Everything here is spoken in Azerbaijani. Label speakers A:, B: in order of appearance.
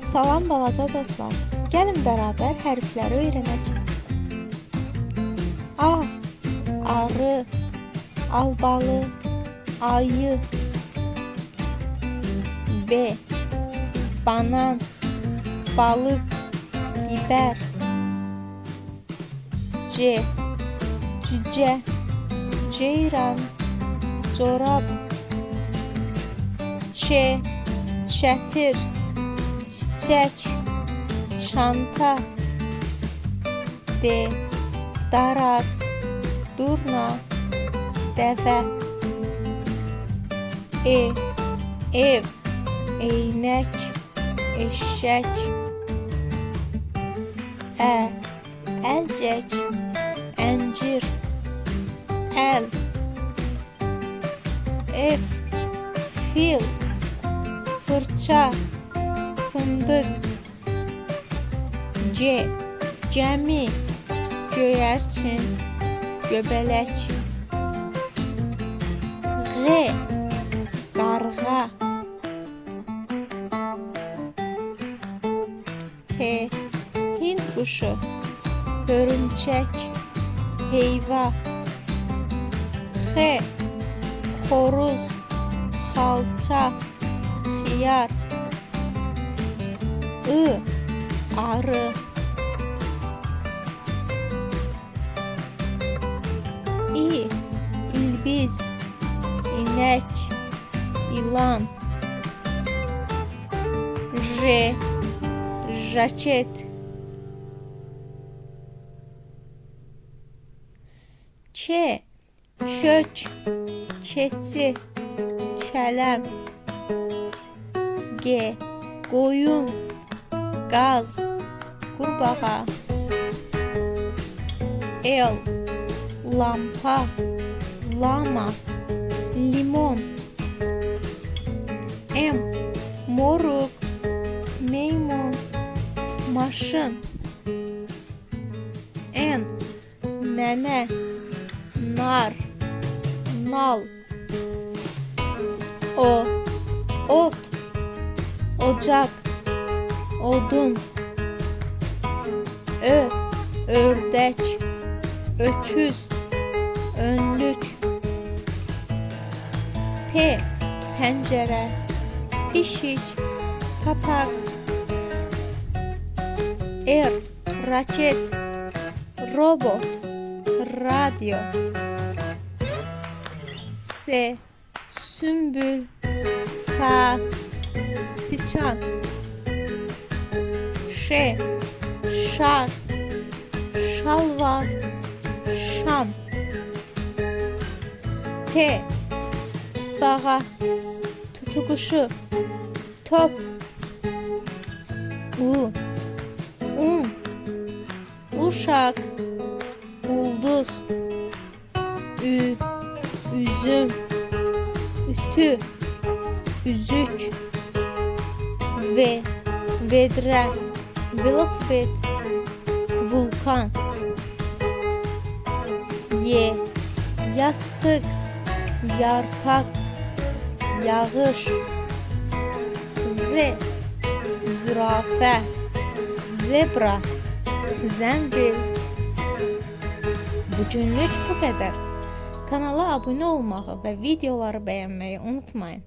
A: Salam balaca dostlar. Gəlin bərabər hərfləri öyrənək. A. Arı, albalı, ayı. B. Banan, balık, biber. C. Cüce, ceyran, corab. Ç. Çətir, çiçək, çanta. D. Daraq, durna, dəvə. E. Ev, eynək, eşək. Ə. Əlcək, əncir, əl. F. Fil, fırça, fındık. C. Gəmi, göyərçin, göbələk. G. Qarğa. H. Hind quşu, hörümçək, heyva. X. Xoruz, xalça, xiyar. I. Arı. İ. İlbiz, inək, ilan. J. Jaket. Ç. Çök, keçi, kələm. G. Qoyun, qaz, qurbağa. L. Lampa, lama, limon. M. Moruq, meymun, maşın. N. Nənə, nar, nal. O. Ot, ocaq, odun. Ö. Ördək, öküz, önlük. P. Pəncərə, pişik, papaq. R. Raket, robot, radyo. S. Sümbül, saat, siçan. Ş. Şar, şalvar, şam. T. Tısbağa, tutuquşu, top. U. Un, uşaq, ulduz. Ü. Üzüm, ütü, üzük. V. Vedrə, velosiped, vulkan. Y. Yastık, yarpak, yağış. Z. Zürafə, zebra, zəmbil. Bugünlük bu qədər. Kanala abunə olmağı və videoları bəyənməyi unutmayın.